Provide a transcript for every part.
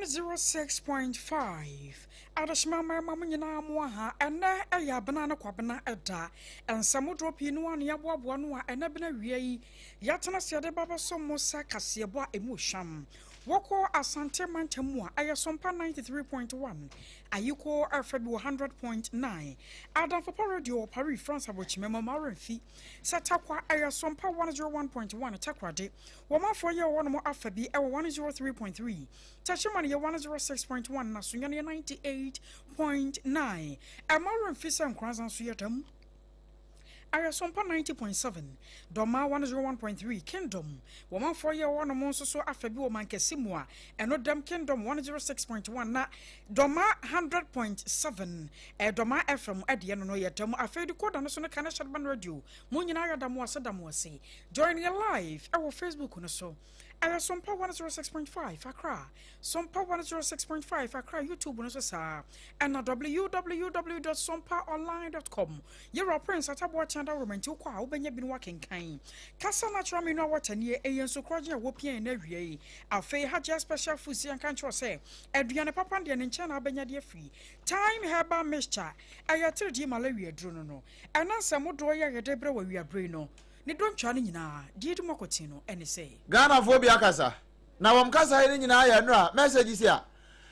106.5 Adashmama Mamina Mwaha and a banana quabana eda and Samudro Pinuan Yabwa and Abena Rie Yatana Sede Baba Somosa Kasiabwa Emusham Woko Asante Mantemua Ayasompa 93.1 Ayuko Afebu 100.9 Adam for Radio Paris France which Memo Fee Satakwa Ayasompa 101.1 Takrade Wama for your one more Afebi 103.3 Tachimani 106.1 Nasunyani 98.9 Amaran Fisa and Krazan Suyatam Ayasompa 90.7 Doma 101.3 Kingdom Woman for your one among so Afebi Woman Kesimwa and no Dam Kingdom 106.1 na Doma 100.7 Doma FM at the end no yatam Afedi Code and Sona Kana Shadban Radio Munina Damuasa Damuasi join your live our Facebook on so Sompa 106.5 Accra, Sompa 106.5 Accra YouTube on sa and www.sompaonline.com. Your prince at Abwa Chanda Roman to Kwa Ubenya been working kind. Casa natural me no what and ye a so croja whoopie and every a fay had just special fusi and can't say Adriana Papandian in China Benya dear free. Time herba mescha. I attend malaria drono and answer more doya debra where we are braino. Ni don't chani nyina di tu makotino ene say Ghana phobia kasa na wam kasa ene nyina ya nra message sia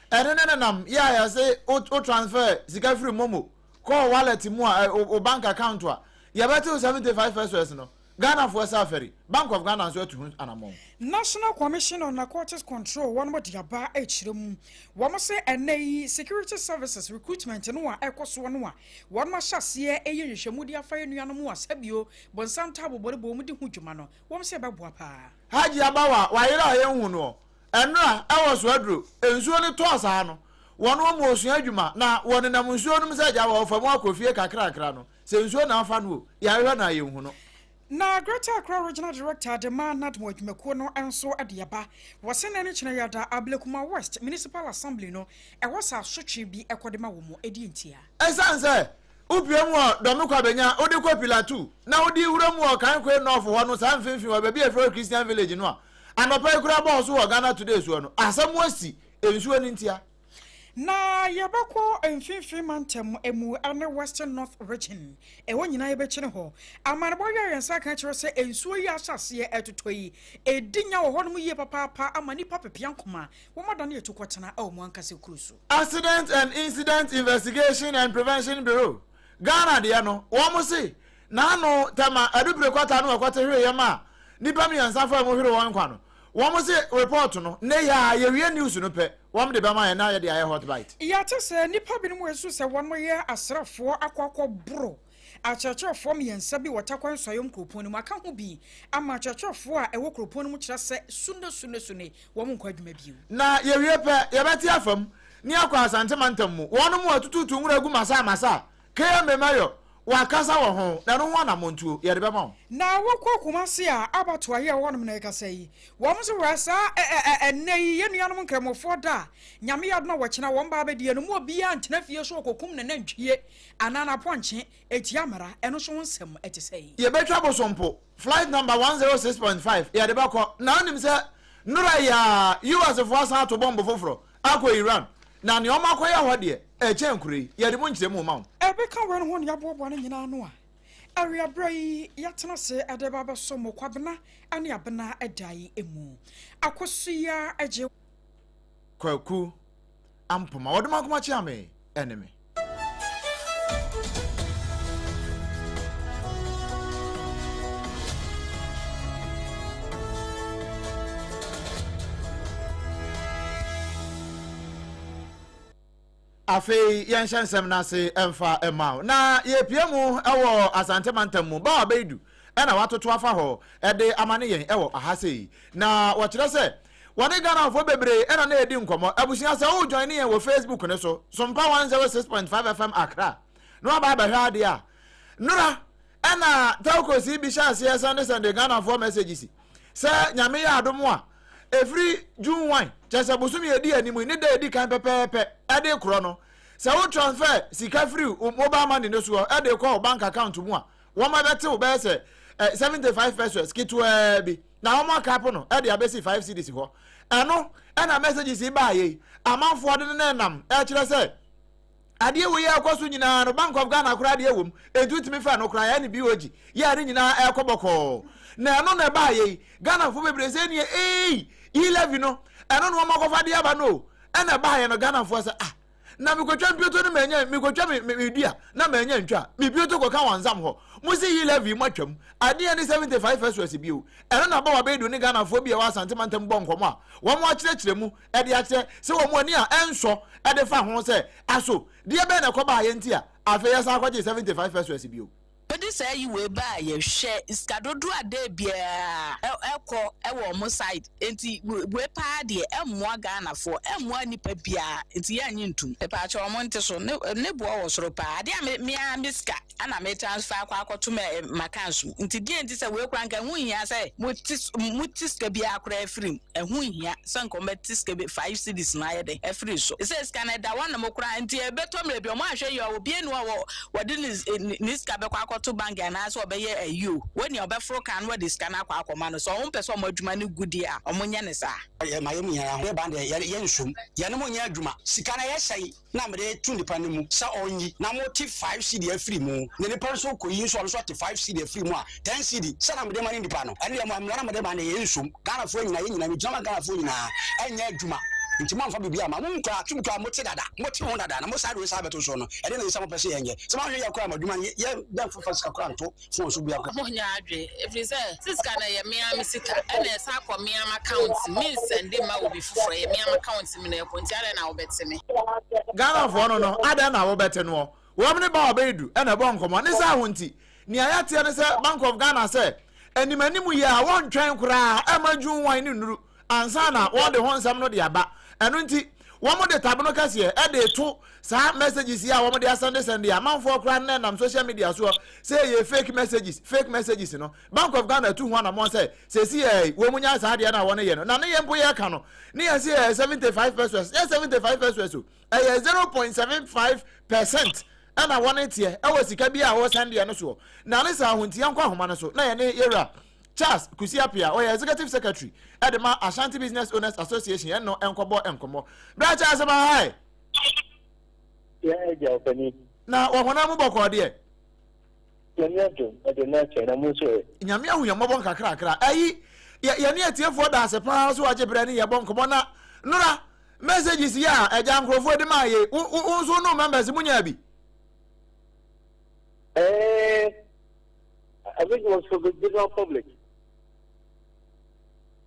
ene nam ya say o transfer sika free momo call wallet mu o bank account a ya beti 75 pesos no Ghana for safari Bank of Ghana so to anamon National Commission on Narcotics Control one more diaba echirem one say ene security services recruitment no a AKOSUA no a one ma hyase eye hwehwemudi afa enuanom mu asabio bonsam tabo borebo mu di hudwuma no one say beboa pa Haji abawa wa yira yehu no enra ewo so aduro ensuo ni to asa no wono mo osua adwuma na won nam nsuo no mse ja wa famu akofie kakra no se nsuo na afa no ya hwe na yehu no na Greater Accra Regional Director Dema Nadmo Jumeko no enso adiaba wasene ne chine yada Ablekuma West Municipal Assembly no e wasa sotwe bi ekodema wo mo edi ntia esanse upiemu domekwa benya odi kwa pilatu na odi wuramu o kan kwe no fo ho no san finfin wa baby e Christian village no anopa ikura boss wo Ghana today so no asamu asi ensuo ni ntia na yabako enfinfin mantem emu ane Western North region e wonyina yebekire ho amanbo yensa kan kire se ensuo yi asase etotoyi edinya wo hono yie papa amani papa piankoma wo modane etukotena a wo ankase krusu Accident and Incident Investigation and Prevention Bureau Ghana de no wo mo se na no tama adupre kwata no kwata hwe yema nipa mi yensa fa mo hwe won kwa no wo mo se report no ne ya ye news no pe wam de bama na ye de aye hot bite ya tese nipa bi no esu se won mo ye asrafo akwakọ bro achachofo mi yensa bi watakwan soyom kropon mu aka ho bi ama achachofo a ewo kropon mu kira se sune wom nkwadwuma biu na ye wie pe ye beti afam ni akwa asante mantam mu won mu atututu nwura gu masa kaya memayo wakasa wo ho na no ho na montuo ye de bema na wokọ kumase a abato aye wonum na ekasa yi wom so wasa enei ye nuanom nkramofo da nyame yado na wachina won ba abedie no mu obi a ntena fie so okokum ne nantwie anana ponche etia mara eno so nsem etesei ye betwa bosompo flight number 106.5 ye de bako na onim se nura ya US for san to bomb foforo akwa Iran na ne omakoya ho de eche nkure ye de monchire mu ma ebeka wen ho ne yabobo na nyina no a Area Bray yatena se adebaba somo kwabena ane abena edai emu AKOSUA KWAKU AMPOMAH oduma kuma chiame enemy Afi yanshansem na se emfa emao na ye piemu ewo asante mantam ba abeidu ena watoto afa ho ede amane yen ewo ahase na wo kire se wode Ghana ofo bebre ena na edi nkomo abusia se wo join yen wo Facebook ne so Sompa 106.5 FM Accra no aba hwa de a nura ena tawko si bi chance ye Sunday Ghana ofo messages se nyame ya adomo a every June 1 chese busumi edi animu ni de edi kan pepepe ade kro no se wo transfer sika free mobile money no so ade call bank account mu a wo ma bete wo be se 75 pesos kitu bi na wo ma cap no ade abesi 5 cedis ho eno ana messages iba ye amanfo de ne nam e kire se ade we ye akoso nyina no Bank of Ghana kura de ewom entutimi fa no kura ya ne BOG ye ade nyina e koboko na no na ba ye Ghana fo bebre se ne e11 no eno no makofa de aba no ena ba ye no Ghana fo se na mikotwa mpioto no menya mikotwa medua na menya ntwa mipioto ko ka wansam ho musi yi levi matwam ade ne 75 pesos bio eno na ba wa be do ne Ghana fo bia wa asante mantem bo nkomo a wo mo akirekire mu e de akire se wo mo ani a enso e de fa ho se aso de be na ko ba ye nti a afa ya sa kwaje 75 pesos bio. But this say you will buy your share is kadodo ade bia ekọ ewo mo side enti we pa de emwa Ghana for emwa nipa bia enti ya nyintum e pa cha omo nte so ne bo wo soro pa de me miska ana me transfer akwakoto ma kansu enti die enti say we kura nka hu hia say mutiska bia akura free hu hia so nko metiska bi 5 cedis na ye de free so it says Canada one mo kura enti e beto mre bi o mo ahwe yo obi enu wo de niska be kwa to bank and as obeye ayu when you obefro kan we this kan akwa akoma no so won pese omadwuma ne gudi a omonye ne sa mayem nya he band ye nsum ye ne monya adwuma sika na ye sei na mre tu nipa ne mu sa onyi na mo ti 5 cd free mu ne ne person ko yi so ti 5 cd free mu a 10 cd sa na mre mani nipa no ene mo amra na mre band ye nsum Ghana fo nyina ye nyina mi jama Ghana fo nyina enya adwuma nti manfa bibia ma mun kwa tumka moti dada moti ho dada na mo sadu sa beto so no e de na isa mo pese yenye se ma hwe yakura maduma ye dan fo fasika kura nto fo so bia ko mo nya adwe every say siska na ye mia misika e na esa akọ mia account me send ma obi fufure ye mia account mi na e konti ale na obetime Ghana fo no ada na wo bete no wo mne ba obedu e na bo nkomo ne sa ho nti ni ayate ne se Bank of Ghana se animanimu ye a won twen kura e madwun wan ni nuru ansana wo de ho nsam no de aba enu nti wo mo de tabono kase e de to sa messages ya wo mo de send ya manfo kra na nam social media so say ye fake messages no Bank of Ghana tu ho na mo say si wo munya sa de na wo ne ye no na ne ye mpo ye ka no ne ye say 75 pesos ye 75 pesos so e 0.75% ana wo ne tie e wo sika bi a wo send ye no so na ne sa ahunti yankwa homa no so na ye ne yera Charles Kusiapia or Executive Secretary at the Ashanti Business Owners Association and no enkomo. Bra Charles hi. Yeah, Japanese. Now wana mu boko de. Yanyato, I don't know China muso. Nyamia hu yamobon kakra. Ayi ya ne atiefo da se pa so ajebre ne yabon komo na nura messages ya eja nkrofo de ma ye unso no members munya bi. I think it was for the general public.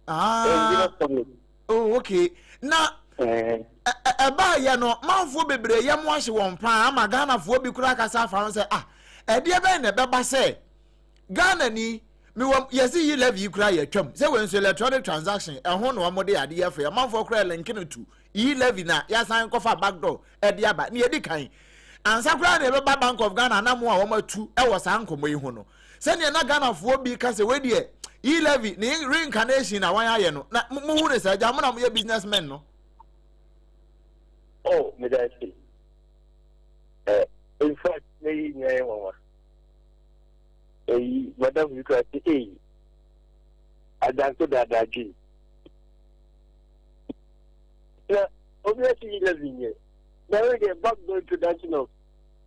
Oh, okay. Now, ba ya no manfo bebre ye mo ahye won pa ama Ghana fo bi kura kasa fa say e de be na be ba say Ghana ni me yesi yi levy kura ye twam say when so electronic transaction e ho no mo de ade ye fa ya manfo kura link no tu yi levy na ya san kofa backdoor e de aba ni e di kan ansa kura na be ba Bank of Ghana na mo a wo matu e wo san komo yi ho no say na Ghana fo bi ka say we de yi levy ni reincarnation na wan aye no na mo hu ne say ja mo na mo ye businessmen no. Oh, me that see. In fact, me mama. Madam, you can say, I don't know that G. Now, obviously, 11 years. Now we get back the introduction of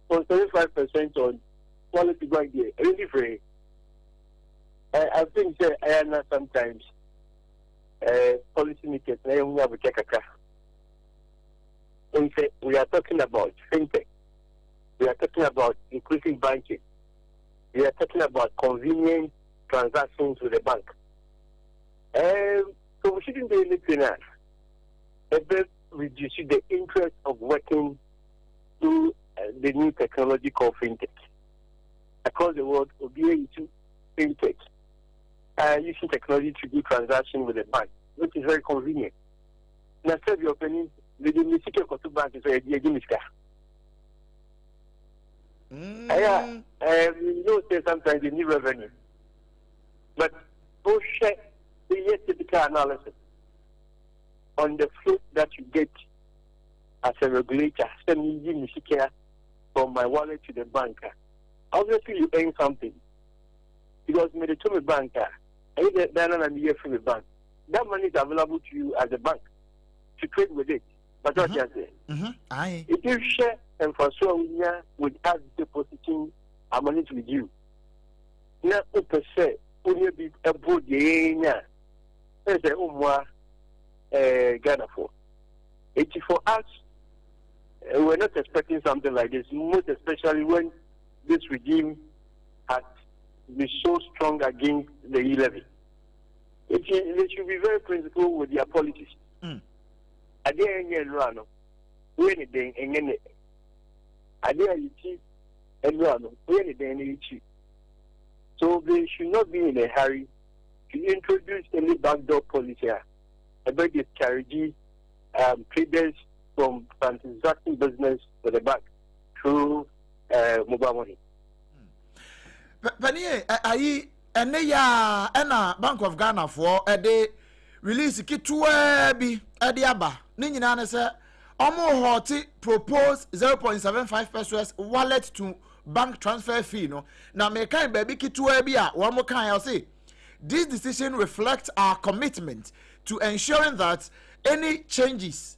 75% on quality bank there. Really free. I think I am not sometimes policy makers. I am going to check a car. We are talking about fintech. We are talking about inclusive banking. We are talking about convenient transactions with the bank. So we shouldn't be looking at reducing the interest of working through the new technology called fintech. Across the world, we'll be able to fintech, using technology to do transactions with the bank, which is very convenient. Now, serve your opinion. The music of the bank is a Gimiska. You know, say sometimes you need revenue. But go check the typical analysis on the float that you get as a regulator, sending music from my wallet to the banker. Obviously, you earn something because me to the banker, I get done and year from the bank. That money is available to you as a bank. to trade with it. But what you say? Aye. If you share and for so with us depositing our money with you, now per se, only be a board yeah, as a Ghana for. It's for us. We're not expecting something like this, most especially when this regime has been so strong against the E-levy. They should be very principled with their policies. I didn't run anything and any. I didn't cheat and run anything. So they should not be in a hurry to introduce any backdoor policy about discouraging traders from transacting business with the bank through mobile money. Penny, ya Bank of Ghana for a day release kitwe bi ediaba. Ninyina na se omo hoti propose 0.75 pesos wallet to bank transfer fee no. Na me kan baby kitwe bi a wo mo kan ya say this decision reflects our commitment to ensuring that any changes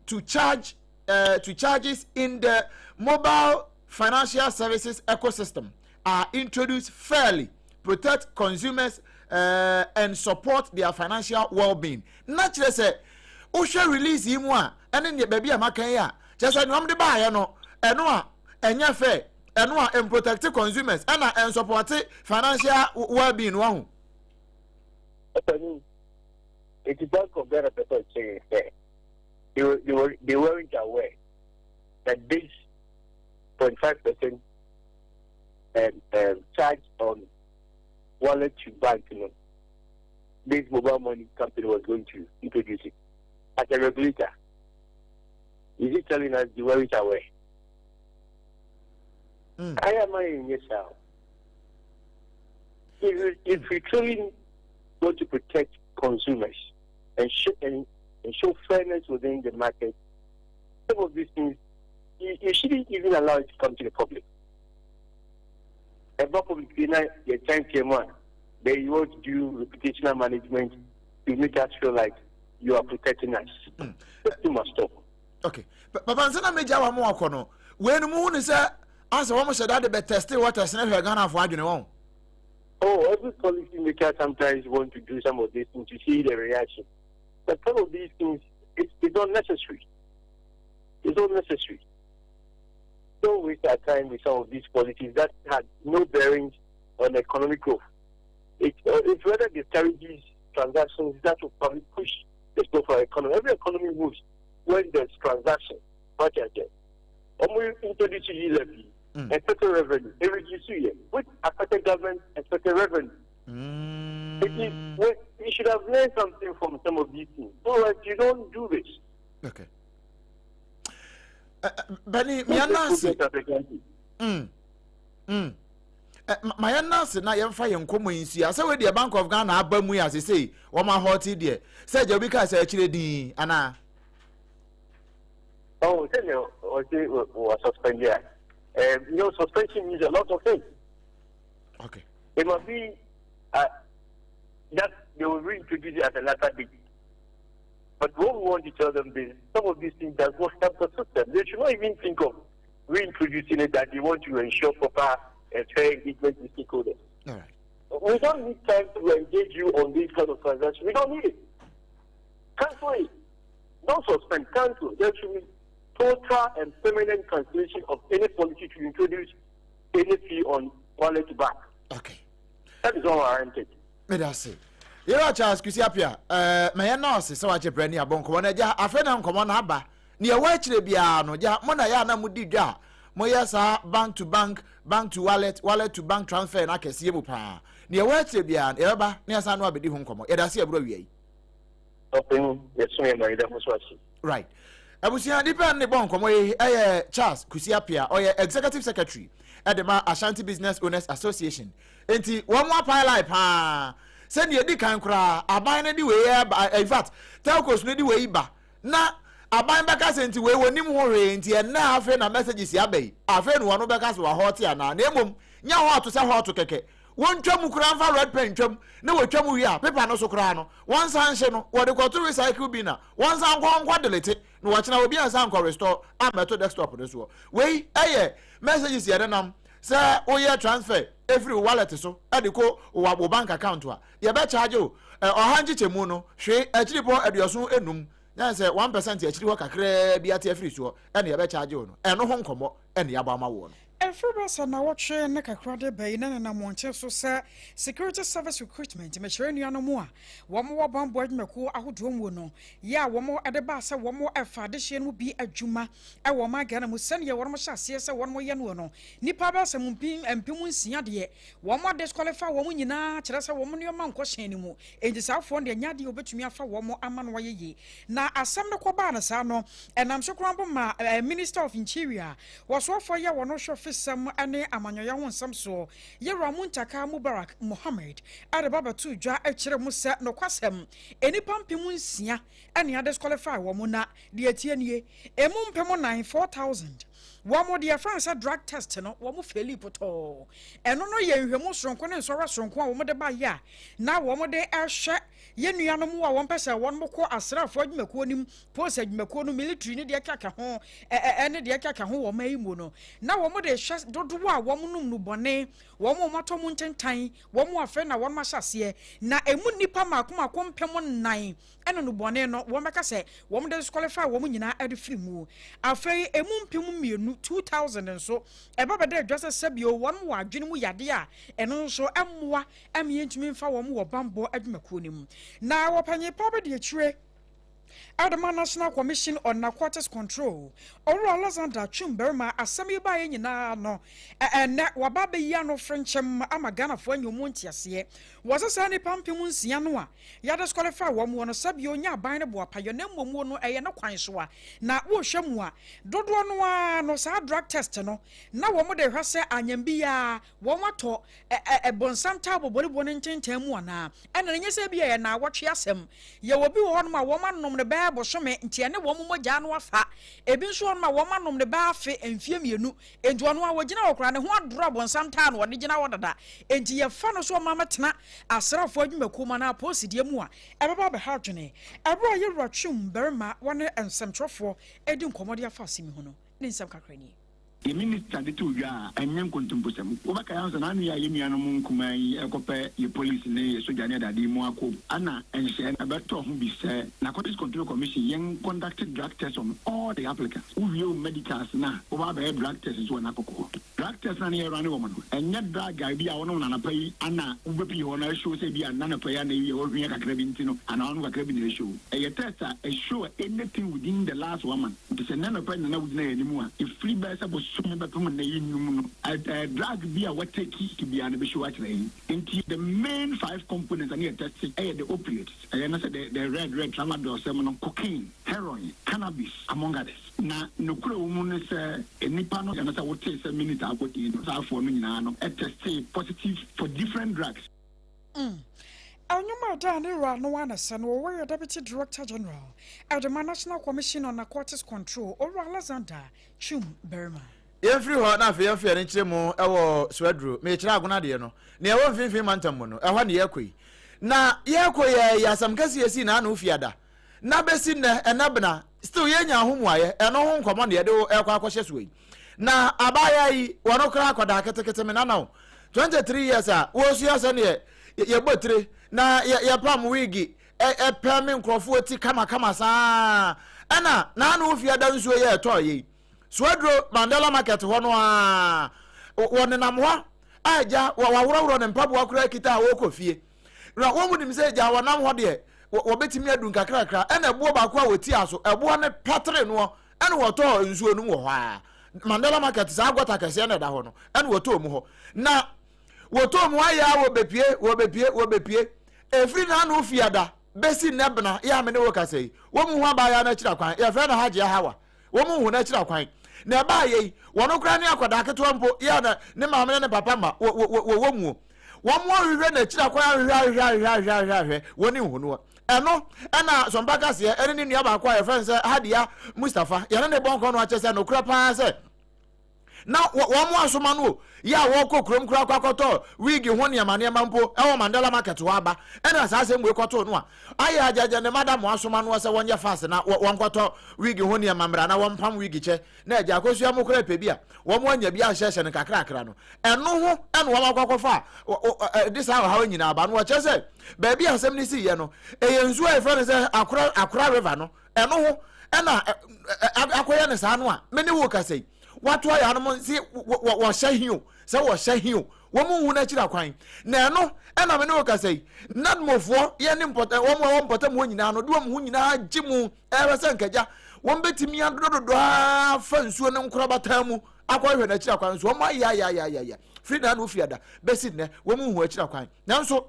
to charges in the mobile financial services ecosystem are introduced fairly, protect consumers and support their financial well-being. Naturally, say, Usha release him one, and then the baby Amakaya. Just like I'm the buyer, no, and fair, and protect consumers and support financial well-being. Wow. It is Bank of Ghana people saying they weren't aware that this 0.5% charge on wallet to bank, this mobile money company was going to introduce it. As a regulator, is it telling us they weren't aware? I am in yourself. If we truly want to protect consumers and show fairness within the market, some of these things you shouldn't even allow it to come to the public. And public, your time came on, then you want to do reputational management to make us feel like you are protecting us. You must stop. Okay, but Pansana Major Wamokono, when the moon is as a woman said that the test what has never gone off. Oh, every policy maker sometimes want to do some of these things to see the reaction. But some of these things, it's not necessary. It's not necessary. Don't waste our time with some of these policies that had no bearings on economic growth. It's rather discourages transactions that will probably push the growth for economy. Every economy moves when there's transaction, not just that. When we introduce E-levy, expected revenue, they reduce it. With affected government, expected revenue. You should have learned something from some of these things. So you don't do this. Okay. Benny, my nasi na yemfa yenkomo insi ase we the Bank of Ghana abamu ya se say wo ma hoti de say je bi ka say akire din ana oh tell you was suspended. Suspension means a lot of things. Okay. It must be that they will reintroduce it at a later date. But what we want to tell them is some of these things does not help the system. They should not even think of reintroducing it, that they want to ensure proper fair engagement with stakeholders. All right. We don't need time to engage you on this kind of transaction. We don't need it. Cancel it. Don't suspend. Cancel. There should be total and permanent cancellation of any policy to introduce any fee on wallet to bank. Okay. That is all warranted. Me da say. Yera Charles Kusiapia, my nurse so wache brani abonko na ja afena nkomo na aba. Ni e wa kire bia no ja mo na ya na mudi dwa. Mo yesa bank to bank, bank to wallet, wallet to bank transfer na kese mu pa. Ni e wa kire bia e ba na yesa no abedi hu nkomo. E da se abro wi yi. Open yesu e ma ida mo so achi. Right. Abusia depend ne bon nkomo e Charles Kusiapia o ye executive secretary at the Ashanti Business Owners Association. Enti one more pilot pa. Send you can cry, a bind the way, in fact, telcos no the way ba. Na, a bind back us into way when you worry, and now a friend a messages yabe. A friend one of back us were hot here now. Name nya hot to say hot to keke. won twam kura fa red pen twam na wo twam wi a paper no so kura no won san hye no wo de ko to recycle bin na won san kwa delete no wo chena obi an san ko restore ameto desktop no so we messages ye nam say oye transfer every wallet so e de ko wo bank account a ye be charge o ohanji chemu no hwe akiripo aduoso enum na say 1% akiri ho kakra bi ate free so e ne ye be charge o no eno ho nkomo e ne yaba ma wo no Everybody na watche na kakrade bay na monche so say security service recruitment me chere nuano mu a wo mo bambo adwumako ahodo mu no ya wo mo ede ba say wo mo efa de hye no bi adwuma e wo ma gana mu sane ye wo mo hyase say wo mo ye no nipa ba sam mpim nsia de wo mo disqualify wo mo nyina chere say wo mo ne ma nko hye ni mu enjisafo de nya de obetumi afa wo mo ama no ye na asam ne ko ba na sa no enam so krambo ma minister of interior wo so for ye wo no Sam ane amanyoya wonsam so yera muntaka Mubarak Mohammed ade baba tu dwa akire mu se no kwasem enipa mpem nsia ane ade disqualify wo mu na de atie nie emu mpem 94,000 wo de France drug test no wo mu feli poto eno no ye nhwemu soronko ne nsora soronko a wo de ba ya na wo de ehwe ye nuano mu a wo mpese wo mo ko asrafo adwumako nim post adwumako no military ne de kaka ho ene de kaka ho wo mai mu no na wo de hwe dodo a wo num no bone wo mo mato mu ntentan wo mo afa na wo ma hyase na emu nipa makoma mpem 9 ene no bone no wo meka se wo de disqualify wo nyina ade free mu afa emu mpem mienu 2000 nso ebaba de adwase sabio wo mo adwene mu yade a eno nso emmoa amientumi mfa wo mo wo bambo adwumako nim na wo panye pa de akire Adama National Commission on Narcotics Control Oru Alexander Chumberma asemi ba ye nyina no na wababa ya no frenchem amagana fo anyomu ntiase wasasa ne pampem nsia no a ya disqualify wo mo no sabio nya ban ne bo apayo na mmomu no eye no kwan so a na wo hwemu a dodo no a no sa drug test no na wo mo de hwase anyambia wo mato bonsam tabo bolibo ne ntentamu ana ena nyese bia ye na wotwe asem ye wo bi wo no ma wo manom ne ba boshome ntia ne wo mogya no afa ebi nso on ma wo manom ne ba afe emfie mienu entu ono a wogina wokra ne ho adro bonsam taa no wode gina wodada enti ye fa no so mama tena asrafo adwumako ma na posidie mu a ebeba be ha dwene ebro ye rotwum berma wone ensemtrofo edi nkomode afa asimi ho no ne nsem kakrani the minister de to ya enyen kontumposem obaka yanso na anu ya yemiano mu nkuma yi ekope ye police ne soja ne dade mu akọ ana enhye abeto ho bi se Narcotics Control Commission yen conducted drug tests on all the applicants who view medicals na oba be drug tests so na kokko drug tests na ne run woman enye drug bi a wono na pai ana ubepi ho na show se bi ana na pai ana yi ohwe kakra bi ntino ana wono kakra bi na show e test a show anything within the last 1 month it is na pai na wudina yanimu a if free by so drug be a what take to be an issue actually. The main 5 components are near testing the opiates. And I said the red tramadol, seminal cocaine, heroin, cannabis, among others. Now, no woman is a nipano and I would take a minute I put in for me now a test positive for different drugs. Anyuma Danira no one son or Deputy Director General at the National Commission on Narcotics Control or Alexander Chumberma. Every one na fe yefia ne kire mu ewo swedro me kire agona de no ne ewo mfimfin mantam mu no ehwa ne yakoi na yakoi ya samkasi esi na anu fiada na besi ne enabna still yenya ahomuaye eno ho nkomo ne de ekwa akwhye so yi na abaya yi wono kra akoda ketekete me na now 23 years a wo su yasa ne ye botire na ye pam wigi pam nkrofo ti kama saa ana na anu fiada nso ye to yi Swedro Mandela Market hono a won nam ho aja waworo ne mpabu akura kita wo kofie ra wo mudim se ja wonam ho de wo betimi adun kakrakra ena buo ba kwa woti aso ebo ne patre no ena woto nsuo no ho a Mandela Market sa agota kase na da ho no ena woto mu ho na woto mu aya wo bepie efri na anu fiada besi nebna ya me ne wo kase wo mu ho ba ya na kira kwan ya fe na haje hawa wo mu hu na kira kwan na ba ye wono kra ne akoda keto mpo ya na ne maame ne papa ma wo mu wo mu hwehwe na kira kwan hwehwe woni hu no eno ana sompa kase ene ne nua ba kwa ye friend se hadia Mustafa ya ne bonko no a chese no kra pa se na wo mo asoma no ya wo kokrom kura kwakoto wig ho ne amane mampo e wo Mandela market wa ba e na sa asem we koto no a aya ajaja ne madam asoma no se wonye fast na won koto wig ho ne amamra na won pam wig che na aja akosua mo kura pebi a wo mo anya bi a hyehye ne kakra no eno ho e no wo makwakofa this how nyina ba no wo che se baby asem ni si ye no e yenzu e friend se akura river no eno ho e na akoya ne sa no a me ne wo ka sei watu aya no si wo hyehio se wo hyehio wo mu hu na kira kwan na eno e na me ne wo ka sei nadmofo ye ne mpota wo mpota mo nyina no do mo hu nyina gimu e be se nkaja wo betimi adododo fa nsuo ne nkora batamu akohwe na kira kwan so wo ya frida no fiada besi ne wo mu hu akira kwan nanso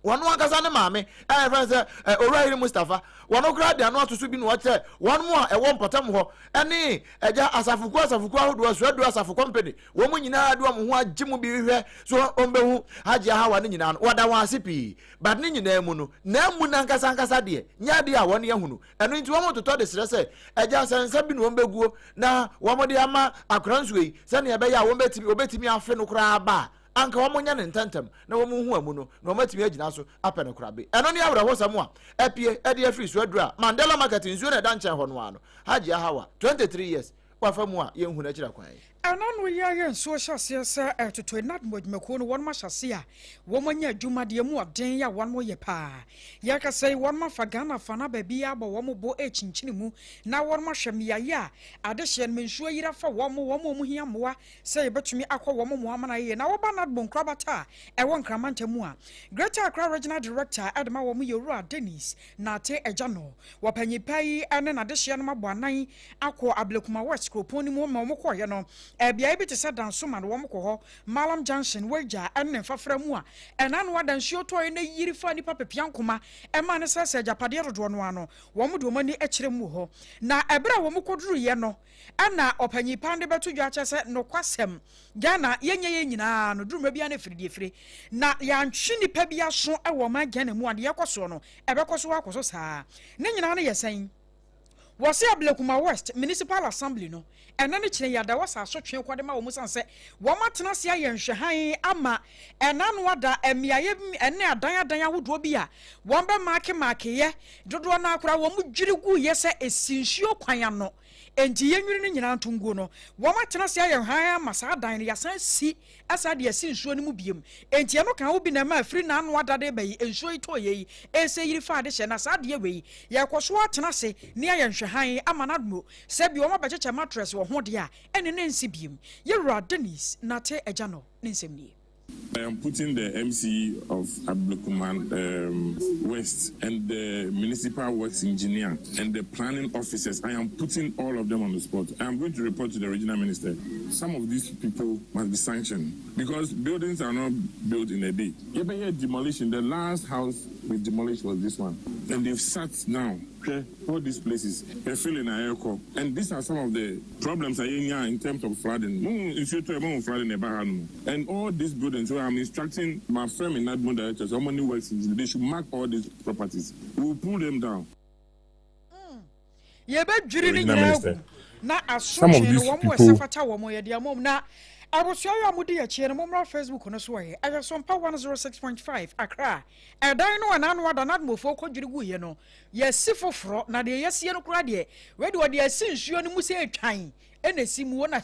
wanu akasa ne maame friends Orahiri Mustafa wanu kra de anu atoso bi no wache wanu mu a ewo mpatam ho ene eja asafuku ahodo so adu asafu company wo mu nyina adu am ho agimu bi hwehwe so ombehu haje hawa ne nyina no wada wan asipi but ne nyina mu no na mu na nkasa de nya de a wonu yehunu eno nti wo mu toto de sere eja sensa bi no ombeguo na wo mu de ama akransu yi se ne ebe ya wo betimi afe no kra ba anka wo nya ne ntantem na wo mu hu amu no na wo matimi agina so apɛ no krabe eno ne awra ho samu a apie e de afri so adura Mandela market nsuo na da nkyɛn ho no ano haji hawa 23 years wafa mu a ye hu na kira kwan anano ya nsuo hyase se etoto nadmodmako no won ma hyase a wo manya adwuma de mu ɔden ya won mo ye pa ya ka sei won ma fa Ghana fa na ba bi aba wo mo bo echinchini mu na won ma hwem ya ya ade hye no nsuo yira fa wo mo hia moa sei betumi akɔ wo mo amana ye na wo ba nadbo nkrabata e won kramanta mu a Greater Accra Regional Director Adama wo mo Yewura Dennis na te Ejano wo panyipai ene na de hye no mabo anan akɔ Ablekuma West Kroponi mu ma mo kɔ ye no ebia bi te se danso man wo mko ho Malam Junction waja enne fafra mu a ena no adansuo to na yiri fa nipa pepiankoma e ma ne sese japade rodo no ano wo mo do mani ekire mu ho na ebra wo mkoduru ye no ana opanyi pande beto dwa kyese no kwasem Ghana yenye nyina no duruma bia na firi na ya ntwi nipa bia so e wo ma Ghana mu ade yakoso no ebekoso wakoso saa ne nyina na yesen wose Ablekuma West Municipal Assembly no ena ne kire yada wasa asotwe kwade ma wo musanse wo matena se ayenhwehan ama ena no wada emiaye ene adan ahodo bi a won be make ye dodo na akora wo mudwiri gu ye se esinsuo kwan ano enti yenwiri ne nyina ntonguo no wo matena se ayenhwehan ama sa adan ne yasan si asa de esinsuo ne mu biem enti eno kan wo bi na ma afiri na ano wada de bayi ensuo ito ye ese yiri fa de hye na sa de we ye koso atena se ne ayenhwehan ama nadmo se bi wo mabecheche mattress ho de a ene ne nsibiem Yewura Dennis na te Ejano ne nsemnie. I am putting the MC of Ablekuma West and the municipal works engineer and the planning officers. I am putting all of them on the spot. I am going to report to the regional minister. Some of these people must be sanctioned because buildings are not built in a day. Even here demolition, the last house we demolished was this one. And they've sat now. Okay, all these places, they're filling an air crop. And these are some of the problems in terms of flooding. And all these buildings, so I'm instructing my firm in Nadmo directors, how many works they should mark all these properties. We will pull them down. Some of these people. I was your Mudia Chair, Mumra Facebook on a sway. I have SOMPA 106.5 Accra. And I know an annual not move for Kojugu, yes, Sifo Fro, na de Yesiano Cradie, where do I since you and Musa time, and a Simona,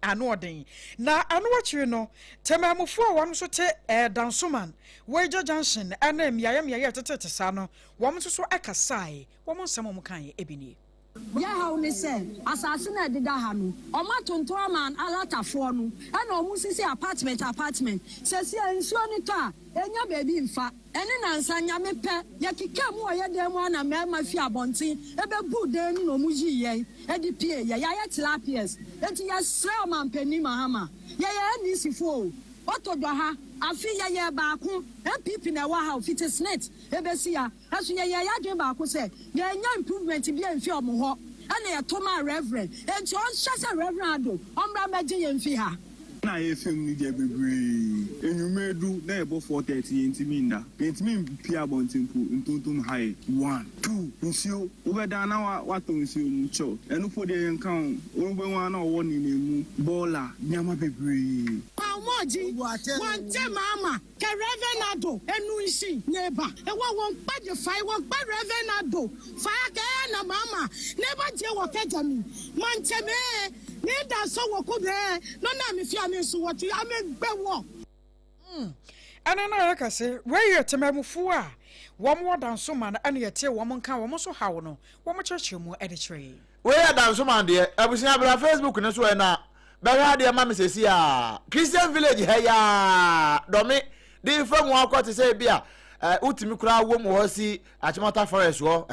anording. Now, I know what you know. Temamu for one so te Dansuman, Wager Johnson, and then Yayam Yatasano, woman so Akasai, woman Samokai, Ebony. Ya ha oni se asase na edida ha no o ma tonto man alatafo no e na o mu sisi apartment sesi ensuo ni to a enya baby mfa ene na nsanya mepe ya kika mu o ye dem na mema fi abontin ebe bu den no mu yi ye e di pie ya tilapies enti ya sre man pani mahama ya ni sifo oto do ha afi ya baako MPP na wa ha ofite snet ebesi ya aso ya dwen baako se ya nya improvement bi enfi omo ho ana ya toma reverend enti on hyase reverend ado omra maje ye mfi ha na ye film ni je bebre enyumedu na ebo 4:30 entiminda entimin pia bontimpu ntuntum high 1 2 nsio ubeda na wato nsio ncho enu fo de nkan orugbe wan na owo ni nemu bola nyama bebre Amoji wante mama ke revenado enu nsi neba e won paje fai won pa revenado fa ke na mama neba je wo kejami manche me ni da so wo ko be no na me fia me so wo ti ame gbewo ana na ya kase we yetemamufu a wo mo danso man ana yete wo mo nka wo mo so hawo no wo mo cheche mu editre we ya danso man de abusia bra Facebook ne so na bɛhwa de ma mesesi a Christian Village ha ya domi de famu akwate se bia utimi kura wo mo ho si Achimota Forest wo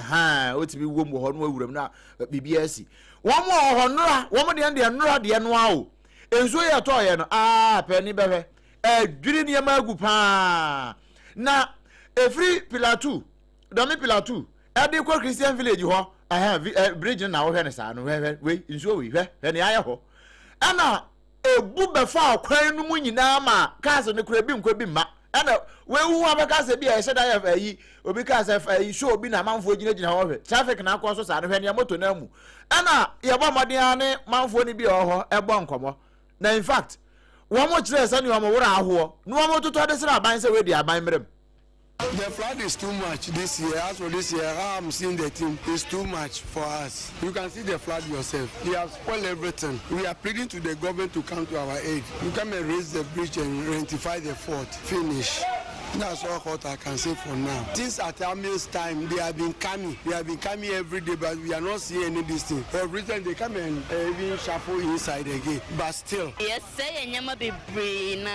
utimi wo mo ho no awuram na bibia si wo mo ho nora wo mo de nora de no a o enso ye to ye no pani bɛhwɛ dwiri ne ma agu pa na every pillar 2 domi pillar 2 ade ko Christian Village ho bridge na wo hwɛ ne sa no we enso we hwɛ ne aye ho ana ebu befa akwan no mu nyina ma kase ne kura bi nkwa bi ma ana we hu abaka se bi a hyeda ya fa yi obi kase fa yi show bi na manfo gina ho hwe traffic na akọ so sa ne hwe ne moto na mu ana ye ba modern ne manfo ni bi ho ebo nkomo na in fact wo mo kire se ne wo mo wora aho no wo mo toto de sira aban se we di aban mrem. The flood is too much this year. As for this year, how I'm seeing the team is too much for us. You can see the flood yourself. We have spoiled everything. We are pleading to the government to come to our aid. You come and raise the bridge and rectify the fort. Finish. That's all what I can say for now. Since at Amil's time, they have been coming. They have been coming every day, but we are not seeing any this thing. Every time they come and even shuffle inside again. But still. Yes, say nyama be brain na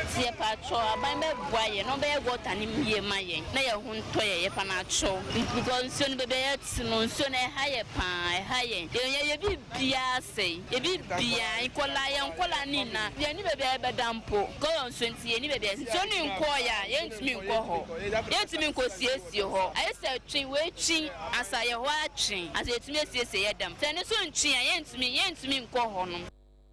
see pacho abambe boye no be water ni mie maye. Na ye hunto ye panacho. Because so be no so na haye pan haye. Ye bi bia say. Ye bi bia ikola ni na. Ye ni be dampo. Go on so nti ni be so ni nkoya yentimi nko ho yentimi nko siesie ho ayese twi we twi asaye ho atwi asa yentimi siesie yedam tene so ntwi yentimi nko ho no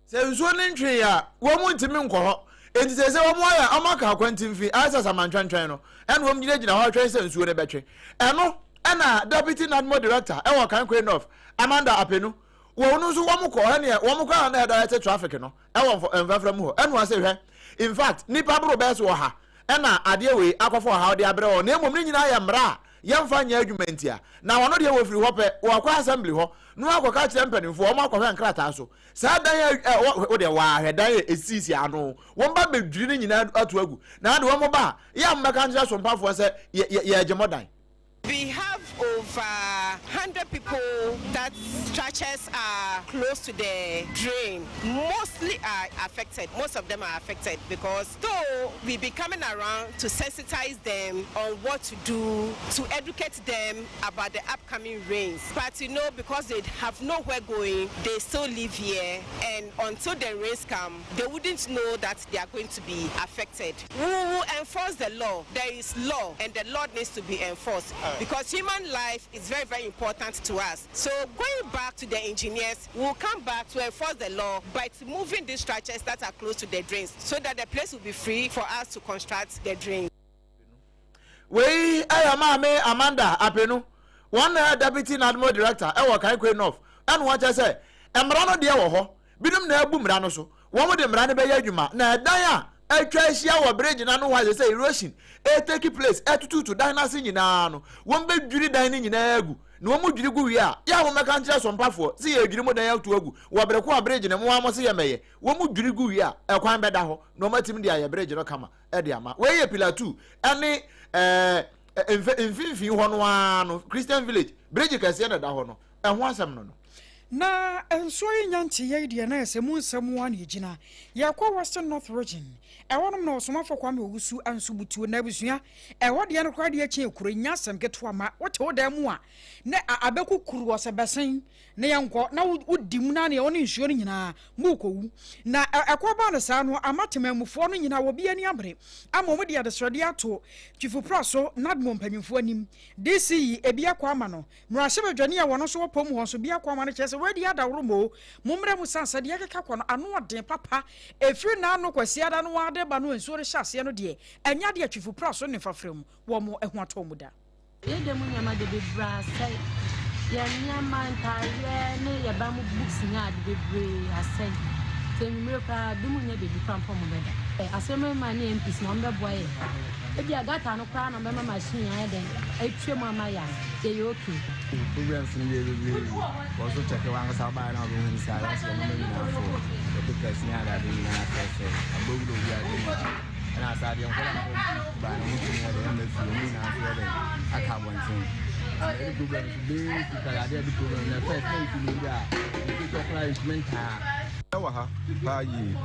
se nso ne ntwi ya wo mu ntimi nko ho enti se wo mu ya amaka kwantimfi asa samantwantwan no ene wo mu gina ho atwen se nso ne betwe eno ana deputy admin director e wo kan queen of Amanda Apenu wo no so wo mu ko ha ne wo mu ko na director traffic no e wo enfafra mu ho eno ase hwe in fact nipa bro be so ha ena ade we akofo ha de abre ho na emom ni nyina ya mra yemfa nya argument ya na wono de wo firi ho pe wo akwa assembly ho no akoka kire mpanimfo wo makofo nkrata so sa dan wo de wa hwedan esisi ano wo mba bedwiri ni nyina atu agu na ade wo mo ba ya mmeka nja so mpafo se ye agemodan. We have over 100 people that structures are close to the drain. Mostly are affected. Most of them are affected because though we be coming around to sensitize them on what to do, to educate them about the upcoming rains. But you know, because they have nowhere going, they still live here. And until the rains come, they wouldn't know that they are going to be affected. We will enforce the law. There is law and the law needs to be enforced. Because human life is very, very important to us. So going back to the engineers, we'll come back to enforce the law by moving these structures that are close to the drains so that the place will be free for us to construct the drain. We Mame Amanda Apenu, one deputy admin director, I can queen of, and what I say, Emrano de ho, bidum na bumrano so, one of them ran by Yajuma, na Daya. A trash our bridge and I know why they say erosion. Take place at 2 to dynasty in ano. One bed jury dining in Agu. No more Jugu ya. Ya make answer some pafo. See a Jumo day out to Agu. Wabrequa bridge and one must see a mayor. One more Jugu ya. A quine bedaho. No matter a bridge or come. Ediama. Where a pillar 2. Any in 1 Christian Village. Bridge Cassiana Dahono. And one some no. Na enso nyanti ye de na ese mu nsam wa na yigina yakwa Western North region e wonum na osoma fokwa me ogusu anso butuo na abusua e wode no kwa de achi ekuro nyasem keto ama wote woda mu a na abekukuru wo se besen na yanko na wodim na na woni nsuo nyina mu kowu na ekwa ba no sa no amatemamufo no nyina wo bia ni abre ama mo de adesrode ato twifu praso nadmo mpanyimfo anim DCE ebia kwa ama no mrahye bedwane ya wono so wopom ho so bia kwa ama no chese wedi ada rumo mumre musansa de yake kakwa no ano den papa efiri na ano kwasia da no ade ba no enso re hyase no de enya de atwifu praso ne fafrem wo mo ehu atomu da yede mu nyama de bebra sai ya nyama ntaye ne ya ba mu books nya de bebre asai tenumre pa dumu nya bebi pampo mu beda aseme ma ne MPs no mbe boye ebi agata no kwa no mema machine ya den etwe mu ama ya ye okay programs ni bebre also check one sa ba na bo mu sa la so no me na fo the because nya da de na so abugu do ya de na sa de on ba na mu ni da me fi mu na so de aka bontin the programs be because ade bi program na first thing ni da the encouragement wa ha ba yi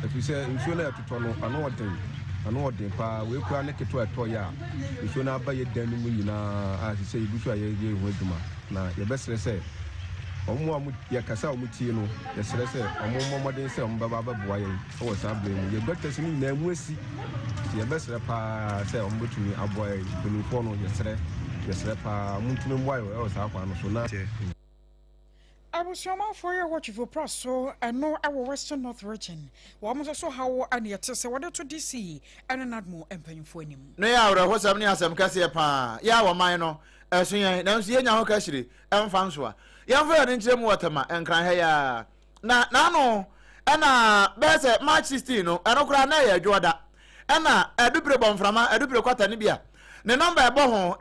efise nsuo na atoto no ano odin pa we kura ne keto eto ya nsuo na ba ye dan mu nyina a se ibusu aye ye hu aduma na ye besere se omo amu ye kasa omu tie no ye sere se omo momoden se omo baba baboa ye o sa bre mu ye doctors ni na mu asi ye besere pa se omo betumi aboa ye benu ko no ye sere pa muntumi mboa ye o sa kwa no so na Abusoma for your watch for Praso and no our Western North region. Wamos so how and yet say what to DC and not more empaying for him. No, ya was some near some cassia pa. Ya wa mino, as we don't see any cashly, and Fansua. Young very in Jim Waterma and cry ya. Na no, and better March 16, and Okranaya, Joda. And a duple bomb from a duple quarter Nibia. The number bohon,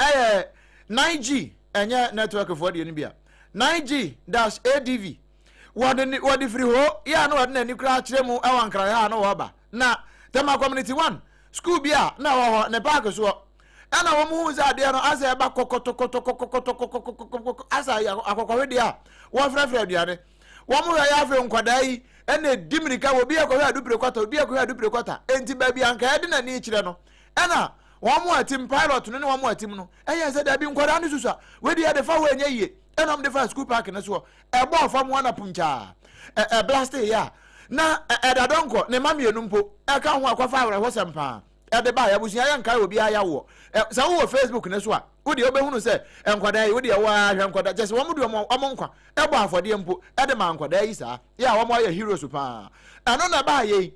9G, and yet network of what you Nibia. 9G-ADV. What the free ho? Ya no one any crash remo, I want cry no waba. Na, Tema Community 1. School beer, now ne AKOSUA. And our moons are there as a back as I akokodia. One friend, one more I have on Quadai, and the Diminica will be a coher duplicator, be a coher duplicator, and Tibabi and Cadden and each Anna. One more team pilot, no one more team. No. And I said, I've been quite honest, where the other far away. And I'm the first school park in as well. A ball from one puncha. A blast ya. Na at a donko, ne mammy numpo. I can't walk off our wasn't pa. At the buyer was young car will be a yaw. So Facebook in as well. Would you obey say, and what I would you want just one would among a bar for the impo, at the man quad days, ya one more heroes upon. And on a buy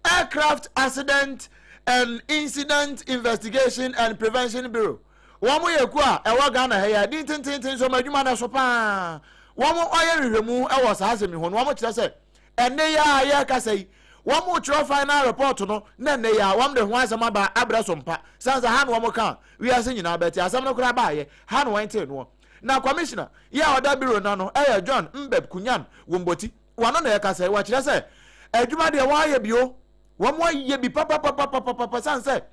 aircraft accident and incident investigation and prevention bureau. One way a qua, a wagana here, didn't so much man as a pan. One more iron remove, I was asking me when one much I said. And they are, ya can say, one more try final report no, then they are one the ones about Abrasompa. Sounds a hand one more count. We are singing our better, some no crab by hand went in one. Now, Commissioner, ya or that bureau nano, John, Mbeb Kunyan, Wumboti, one on the can say what you say. A Juma de wire bio, one more ye be papa, son said.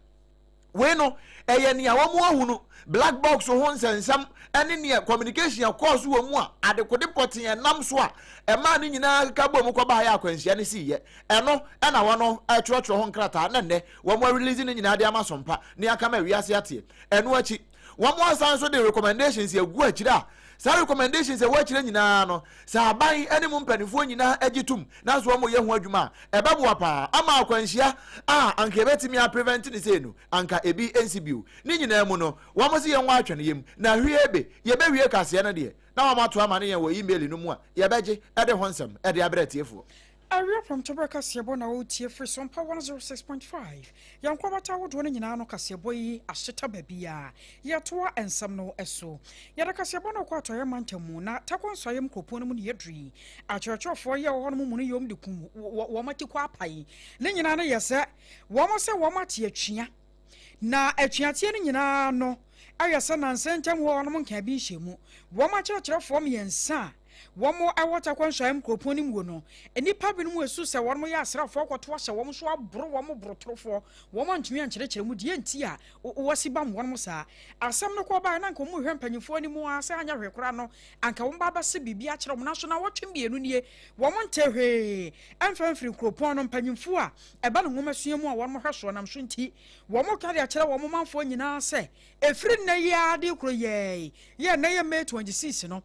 Bueno, ni a one more black box or horns and some any near communication of course who more at the Kodipoti and Namswa, a man in Cabo Mukobaya Quency see yet, and no, and I want a church or Honkrata, and then one more releasing in Adiama Sompa, near Cameriasiati, and watch it. One more sounds with the recommendations you go to some recommendations a watch in no. Sa buy any moon penny for you now, Egitum. That's one more young wajuma. A babuapa, Ama Quensia, and Kebeti me a preventing the same, Anka Ebi NCBU. Nina Mono, one was young watching him. Now, Riebe, ye baby a Cassiana dear. Now I'm out to a money and we're emailing no more. Ye beji, at the Hansam, at the Abreti. Area from Tobraka Siabona Utia for SOMPA 106.5. Young Kwabata would run in Ano Casiaboy, a shita babia, Yatua and some no eso. Yadakasiabona Quato Yamantamuna, Takon Soyam Coponum Yedri, a church of 4 year one Munium de Kum, Wamati Quapai, Linana Yasa, Wamasa Wamati Chia. Na a Chiatian no, I son and sent him one can be shimu, Wamacha for me and sa. One more I want to quench him coponim wono. And the pabin was so one more yasra for what was a woman so bro one more brotro for 1 month to me and church and would yentia was he bam one more sa. As some no quaba and uncle Muhem penny for any more as I recrano and Kawamba Sibi Biachro national watching be a nunie 1 month terre and free cropon on penny for a ban woman see more 1 more hash one I'm shooting tea 1 more carry a child 1 month for you now say a friend na ya de ye nay May 26 no.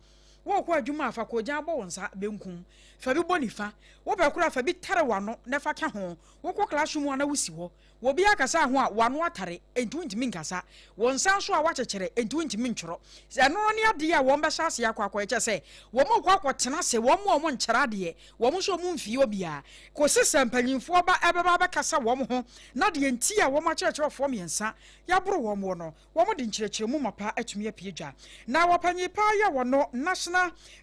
wo kwa adwuma afa ko gyan bo wonsa benkum fa bi bonifa wo be kura fa bi tare wano na fa ka ho wo ko classroom ana wusi ho wo bi akasa ho a wano atare entu ntimi nkasa wonsa so a wachechere entu ntimi ntworo eno ne ade a won be hyase akwa eche se wo mo kwa tena se wo mo nkyera de wo mo so mo mfie obia ko sesa mpanyimfo ba ebeba be kasa wo mo ho na de enti a wo ma kyerɛkyerɛ fo miensa ya boro wo mo no wo mo de nkyerɛkyerɛ mu mapa atumi apiedwa na wo panyipa ya wo no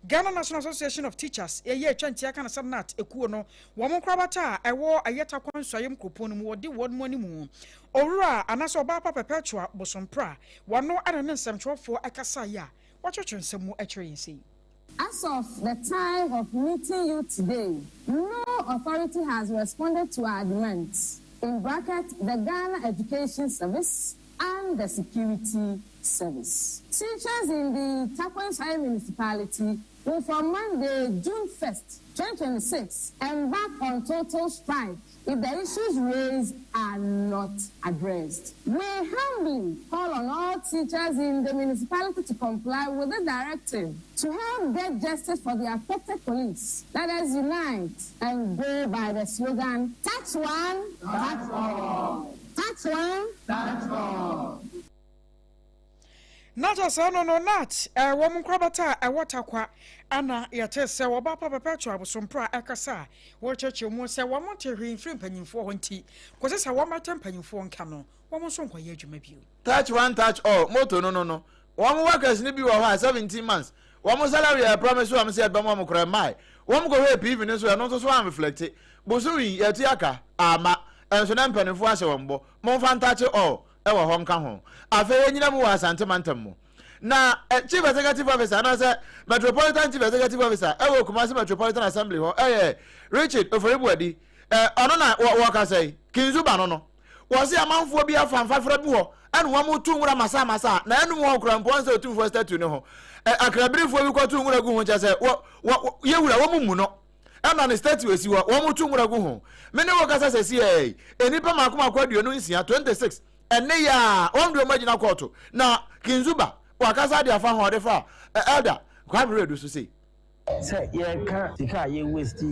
Ghana National Association of Teachers eye twantia kana sanat ekuo no wo mo krabata ewo ayeta kwansoyem kopon mu wodi won moni mu owura anaso ba papa perpetua bosompra wono ana ne nsɛmtwerɛfo akasa ya watwetwe nsɛm mu atwere yinsi. As of the time of meeting you today, no authority has responded to our demands. In bracket, the Ghana Education Service and the Security Service. Teachers in the Takwensai municipality will from Monday, June 1st, 2026, embark on total strike if the issues raised are not addressed. We humbly call on all teachers in the municipality to comply with the directive to help get justice for the affected police. Let us unite and go by the slogan, touch one, touch all. Touch one, touch all. Not as no not a woman crabata a waterqua Anna yate se wo ba papa perpetua bosompra akasa wo cheche mu se wo monte hwin free panyimfo ho nti ko se wo matem panyimfo nka no wo mo so nkwaye adwuma bio. Touch one touch all moto no wo mo workers ni bi wo ha 17 months wo mo salary I promise wo am say do mo kra mai wo mo go we PV ni so no so am reflect boso wi yati aka ama enso na mpanimfo ase wo mbo mo fa touch all ewo ho nka ho afa nyina mu wa asante mantam mu na chief executive officer na say metropolitan chief executive officer ewo Kumasi Metropolitan Assembly ho Richard Oforibuadi ono na wo ka say kinzuba no wo se amanfo bi afanfafra bi ho anu wo mo tu nwura masa na enu mo okrampo say tu for statue ne ho akrabirifo bi ko tu nwura gu ho cha say wo yewura wo mu no ana ne statue esi wo mo tu nwura gu ho me ne wo ka say say enipa makoma kwaduo no nsia 26 ene ya ondro magina court na kinzuba wakasa dia fa ho de fa elder kwabere do so say ye ka tika ye waste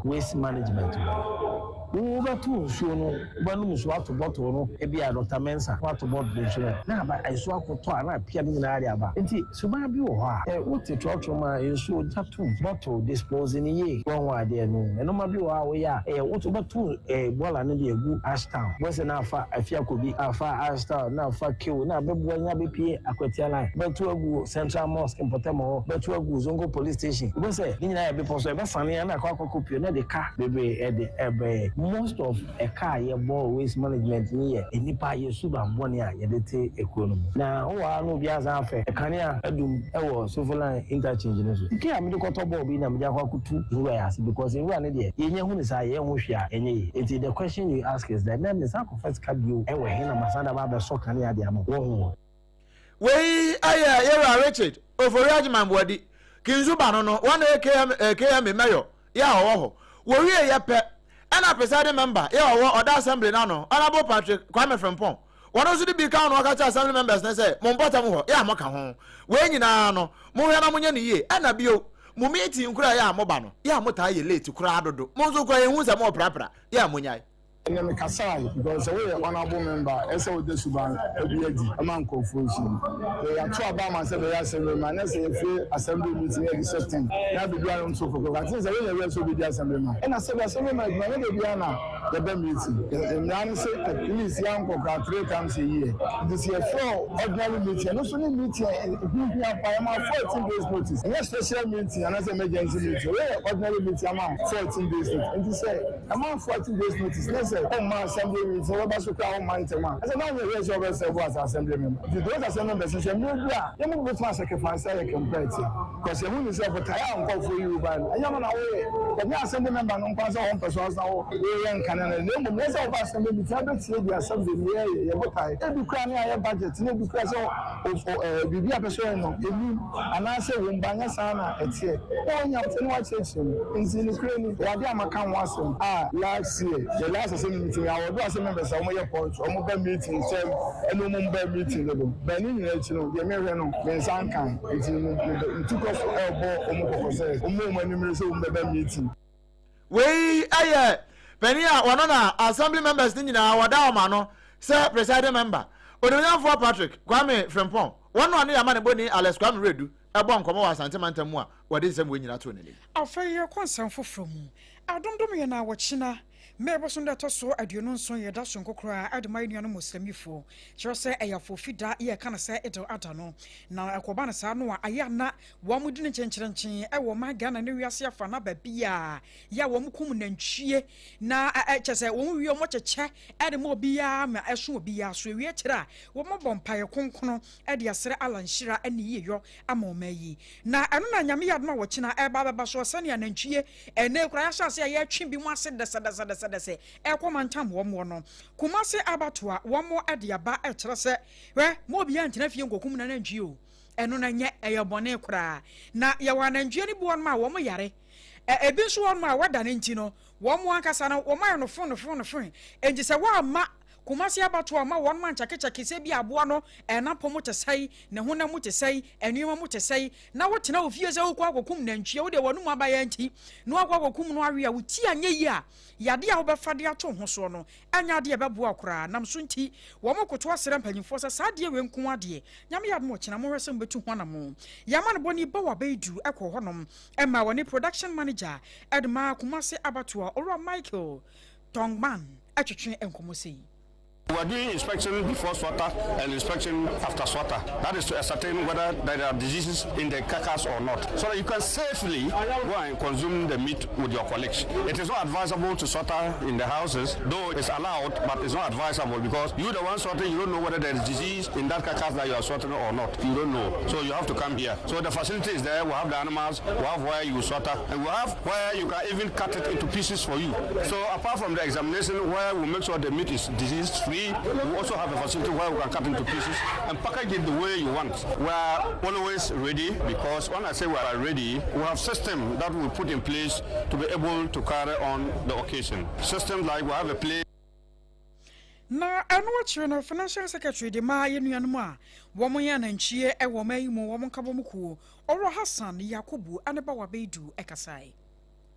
waste management wo ba tu so no ba no so ato bottle no e bia Dr. Mensa ato bottle so na ba aiso akoto ana pia ni na area ba enti so ba bi wo ho a wo te trotro ma enso tatu bottle dispose ni ye won wa de no eno ma bi wo a wo ya wo to batu bola ne de egu Ashtown wo se na afa afia kobi afa Ashtown na afa kew na bebu anya be pie akwatia line batu egu Central Mosque Mpotemo batu egu Zongo Police Station wo se ni na ya be poso e be sane na akwa na de ka bebe ebe most of a car ye waste management ni ye enipa ye suba mboni a ye dete ekonomi na o wa no bia za afa ekane a adum ewo sofolan interchange ne so ke am de koto bo bi na me ja kwa kutu ruwa ya se because ruwa ne de ye nya hu ne sa ye hu hwia enye ye enti the question you ask is that name is sacrifice kabio ewo he na masanda ba be so kane ade am wo hu we aya ye Richard Oforiaji Mambodi kinzuba no one AKM mayor ya ho wo wie ye pe ana presiding member ya oda assembly na no honorable Patrick Kwame Frempong one also be count no ka assembly members na say mo mpota mo ho ya mo ka ho we nyina no mo hwe na mo nya ne ye ana bio mo meeting kura ya mo ba no ya mo ta ye late kura adodo mo so kura ye hu se mo prapra ya mo nyai I'm a Kasai because we are honorable member. SO de Suban, a man confusion. They are two Obama said they are assemblyman. That's a free assembly meeting every September. Now the Bian so for I think they will also be the assemblyman. And I said, assemblyman, my name is Biana, the BEM meeting. And I say at least young for 3 times a year. This year, 4 ordinary meeting, and also meeting, and by 14 days notice. And a special meeting, and as emergency meeting. We are ordinary meeting, amount 14 days notice. And he said, amount 14 days notice. My assembly so what about our man to man? As a man, we raise yourself as assembly member. The those assembly members say, you move with my sacrifice, I compare because you move yourself a tire and for you, but I am on our way. But now assembly member, no pass on persons now, we can and no more of assembly, we can't see the assembly here, every crown I have budget, no because of be a person, and I say, when Banasana, it's here. Oh, you have to watch it in Ukraine, Wadiama can was last year, the last assembly meeting. I will do assembly members. I will point. I will meeting. Say, and no more meeting. But in the election, the American, the Sankan, it took us elbow. Meeting. We Penia, one of assembly members in our Wadamano, sir, presiding member. Odonya for Patrick, Kwame Frempong. One on the Amani Boni, Alex Kwame Redu, a bon Comoa Santamantamua, what is the winning at winning. I'll fail your concern for from. I don't do me an hour, China. Mebo sunda toso aduonu so ye da sonko kra admai nuano muslemifo kire se eya fofida ye kana se edo adano na akoba na sa no aya na wo mudi ne chencherenchen e wo ma Ghana ne wiase afa na ba bia ya wo mkum nantwie na chese wo wi mo cheche e de mo bia ma eso bia so wi kira wo mo bompaye konkono e de asere alanhira ani yeyo ama o mayi na eno na nyame yadma wo kina e ba ba so sane nantwie ene kra ya sase ya twi bi mo ase desa dese ekwomantam wo mo no kumase abatua wo mo adiaba e kire se we mo bia ntena fie ngokum na nantwie o eno na nye eyobone kra na ye wa nantwie ni bo ma wo mo yare ebi so won ma wada ne nti no wo mo ankasa no wo ma no fon enji se wa ma kumasi abato ma won man chakechake se bi aboa no enapo mo tesai ne hona mo tesai enuma mo tesai na wotena ofie se okwa akokum nantwie wo de wonu mu abaya nti no akwa akokum no awe a wuti anye yi a yade a wo befade ato ho so no anya de beboa kora nam so nti wo mo koto asere mpanyimfo se sa de wenku ade nyame yade mo kina mo hwesem betu hwana mo yama no boni ba wa baidu ekọ honom ema woni production manager edma kumasi abato oro Michael Tongman atwetwe enkomosi. We are doing inspection before slaughter and inspection after slaughter. That is to ascertain whether there are diseases in the carcass or not, so that you can safely go and consume the meat with your colleagues. It is not advisable to slaughter in the houses, though it's allowed, but it's not advisable because you the one slaughtering, you don't know whether there is disease in that carcass that you are slaughtering or not. You don't know, so you have to come here. So the facility is there. We have the animals, we have where you slaughter, and we have where you can even cut it into pieces for you. So apart from the examination where we make sure the meat is disease-free, we also have a facility where we can cut into pieces and package it the way you want. We are always ready because when I say we are ready, we have systems that we put in place to be able to carry on the occasion. Systems like we have a place. Na anu no financial secretary de ma yenuanu a wo mo ya nanchie e wo mai mu wo mo kabo muku Oro Hassan Yakubu aneba wa beidu ekasai.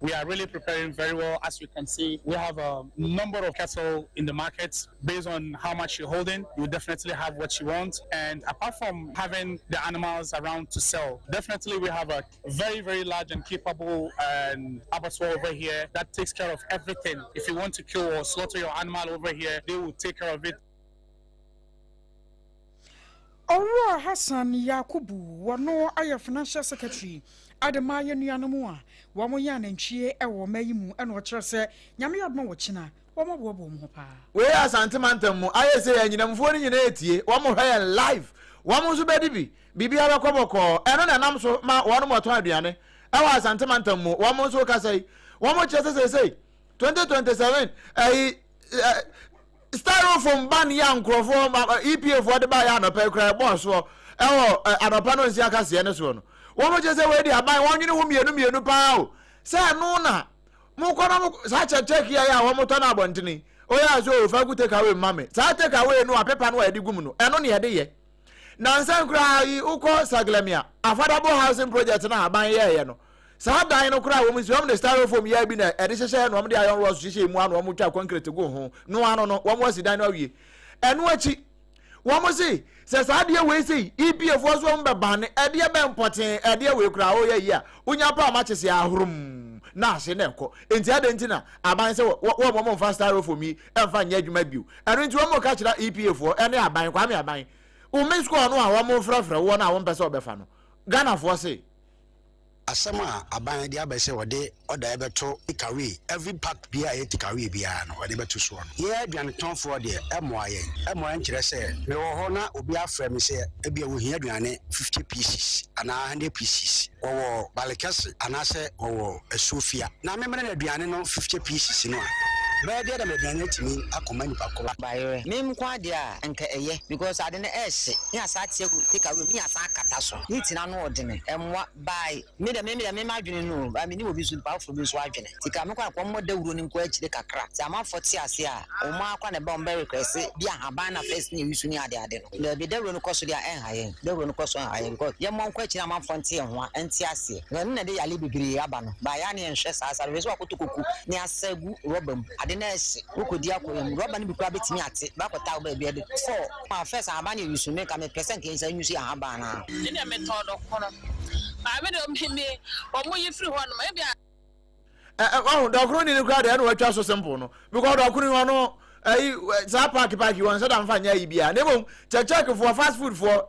We are really preparing very well. As you can see, we have a number of cattle in the markets. Based on how much you're holding, you definitely have what you want. And apart from having the animals around to sell, definitely we have a very, very large and capable abattoir over here that takes care of everything. If you want to kill or slaughter your animal over here, they will take care of it. Oro Hassan Yakubu, wano aya financial secretary. Adema yenuanom a wo mo ya nantwie e wo mayimu e no kire se nyame yadma wo kina wo mo bo mo pa we asantemantam mu aye se anyinamfo ni nyina etie wo mo hwe live wo mo so bedi bibi abekoboko eno na nam so ma wo no moto aduane e wa asantemantam mu wo mo so kasai wo mo kire se 2027 styrofoam ban ya nkrofo EPF wo de ba ya no pe kra bo so e wo adopa no nsi aka se ne so no womo je se we di aban wonwene ho mienu pa o se no na mo kona mo sa check ya womo to na abontini o ya so o fa ku take away mame sa take away no apepa no edi gum no eno ne yede ye na nsan kra yi uko saglemia affordable housing project na aban ye no sa dan no kra wo mo si wo the styrofoam ya bi na edi hye no mo de ayon ro so hye mu anu mo twa concrete go ho no ano no wo mo si dan no awie eno achi wo mo si se sa de we sei EPF wo so mbeba ne e de be mpoten e de we kura o ye yi a unya pa ma chese ahrum na ase na ekọ enti ade enti na aban se wo mo fa styrofoam yi emfa nya adwuma biu eno enti wo mo ka kira EPF wo ene aban kwa me aban o me score no a wo mo frafra wo na wo mpese obefa no Ghana fo sei asama aban dia be se wode oda ebeto takeaway every pack bia e takeaway bia no wode beto so no ye aduane tonfo de emoa nkire se me wo ho na obi afra me se e bia wo hia aduane 50 pieces ana 100 pieces wo balekase ana se wo esofia na me mena aduane no 50 pieces no Bɛɛ deɛ me dane timi akoma nipa koro. Bayere. Me nkwa de a enka eye because ade ne ehye. Me asa tie take away me asa akata so. Ni tina no ode ne. Emwa bai. Me de me madwene no. Ba me ni obi so pa for bi so adwene. Tika me kwa mo dawuro ni nko akire kakra. Ti ama foti ase a. O ma akwa ne ba on be request bi ahaba na first ni wisu ni ade no. Le bi dawuro no koso dia enhaye. Dawuro no koso enhaye nko. Ye mo nko akire ama fonte ho a enti ase. Na de yale bibiri aba no. Ba ya ne enhwe sa asa we so akotokoku ni asagu robam. Ade na ese. Ukodi akoyem roba ni bi kwa betimi ate. Ba kwata ba bi ade. So, ma first ahaba ni wisu me ka me percent ke nsa nyusi ahaba na. Ni de me todo kono. Ba me de me o mo yi free ho no ma bia oh, the crony in the crowd, and what so simple, no, because the crony no, parky, one said I'm fine, yeah, never check for fast food for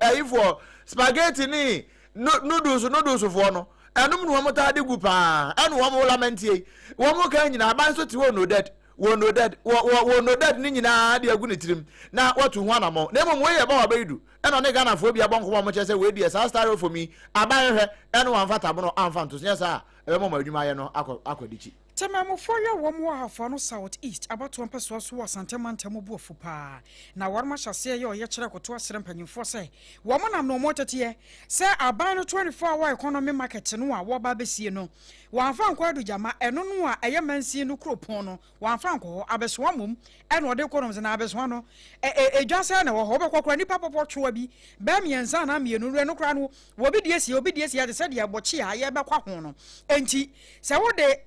spaghetti, noodles for no, and no one more tidy gupa, and one more lamenty, one more kind in a man so to know that. Won't know that Nina, dear good trim. Now, what to one more? Never way about Bedu. And on the Ghana phobia bonk one much as a way, dear, I'll start for me. I buy her, and one fatabano, I'm fantos. Yes, sir. A moment, you might know, Akodichi. Temamo for your one more half on south east, about 1 person was Santaman Tamubu Fupa. Now, what much I say your yachako to us and for say, woman, I'm no more here. Say, I buy no 24-hour economy market, no, what baby no. One franc do jama, and no, a young man see no cropono, 1 franc or abeswamum, and what they call them an abeswano. A just an or hobo any papa for Chuabi, Bammy and Zana, me no crano, obedience, I said, ya bochia, ya baquahono. And she, so what they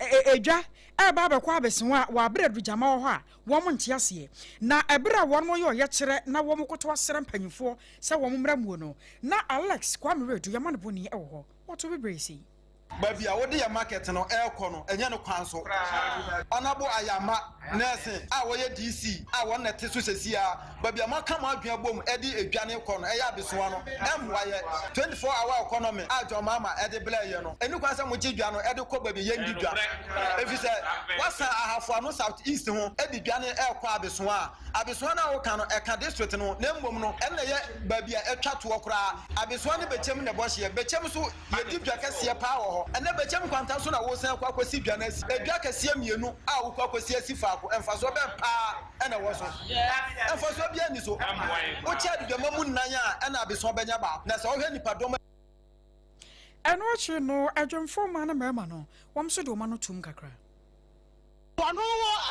a baba kwabeswa wa bread bijama ho a woman tiasie na ebra won mo yo yekere na wo mo koto asere mpanyifo se wo mo mramu no na Alex kwame redu yamane boni e wo ho what to be bracey baby a wodi ya market no elko no enye no kwan so onabo ayama nursing a wo ye DC a wo nete so sesia baby amaka ma adwan bom edi edwane ko no eya besoa no emwa ye 24-hour economy a jo mama edi blaye no eni kwan se mo gidwa no edi ko baby ye ngidwa efi se wasa ahafo no south east ho edi dwane elko abesoa na wo kan no eka district no na mbom no enne ye baby a etwa to okra abesoa ne bechem ne bohye bechem so ye didwa kase pa wo and never jam quanta so na wo sen kwa kwasi dwane asi edwa kase mienu a wo kwa kwasi asi faako emfaso be pa ena wo so emfaso bia ni so wo chia dwa mamu nan a ena abeso benya ba na se wo hwe nipa dom eno chi no adwemfo ma na mema no wom so do ma no tum kakra Wano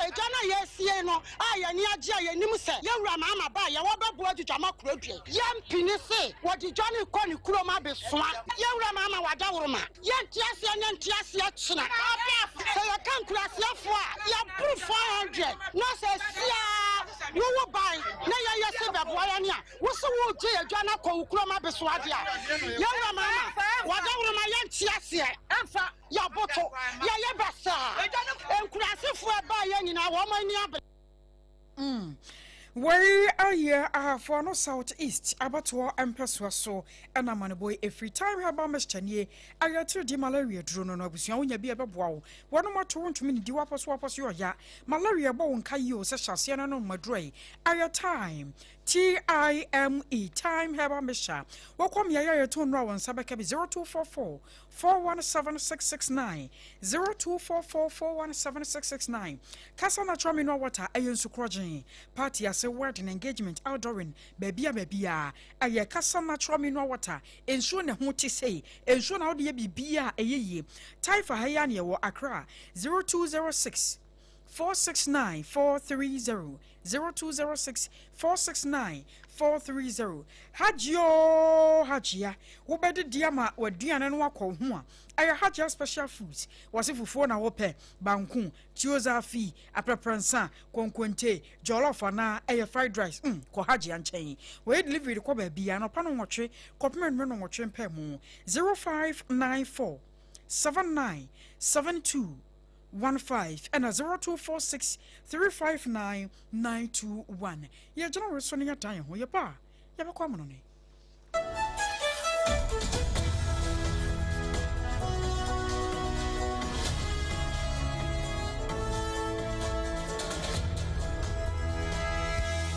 ejana yesie no aya ni agye aye nim se yewura mama ba ye wo bebo adwama kurodwe ye mpini se wodi jani ko ni kuro ma besoa yewura mama wada woroma ye ntiase china se ya kan kurase afo a ya bru 400 no se sia wo buy na ye se bebo ya ni a wo so wo je adwana ko kuro ma besoa dia yewura mama wada woroma ye ntiase emfa ya boto ya ye basa enkurase fu aba ye nyina wo mani abe Where are you? For no south east, abattoir empress so, and a man boy every time her bombers chanye. I got to the malaria drone on Obusian, ya be a wow. 1 more 2 minutes, do wapas your ya. Malaria bone kayo, such as Siena no Madre. Aya time. TIME time heba misha. Welcome ya tone row on Sabakabi 0244 417 0244 417 Kasana Trami no water ayen sukrojin. Party as a word in engagement outdooring baby aye Kasana Trami no water ensure ne ho ti say ensure na de bibia ayeye. Time for hayania wo Accra 0206 469 430 0206 469 430 Hajia wobede diama waduane no akọ ho a aye Hajia special foods wasifufo na wope banku tioza fi aprepransa konkonte jollof na aye fried rice ko Hajia nchen we delivery ko ba bia no pa no nwotwe kopmen no nwotwe mpa mu 0594 7972 15 and a 0246 359 921. Ye general resoning at time who ye pa. Ye ba kwam no ni.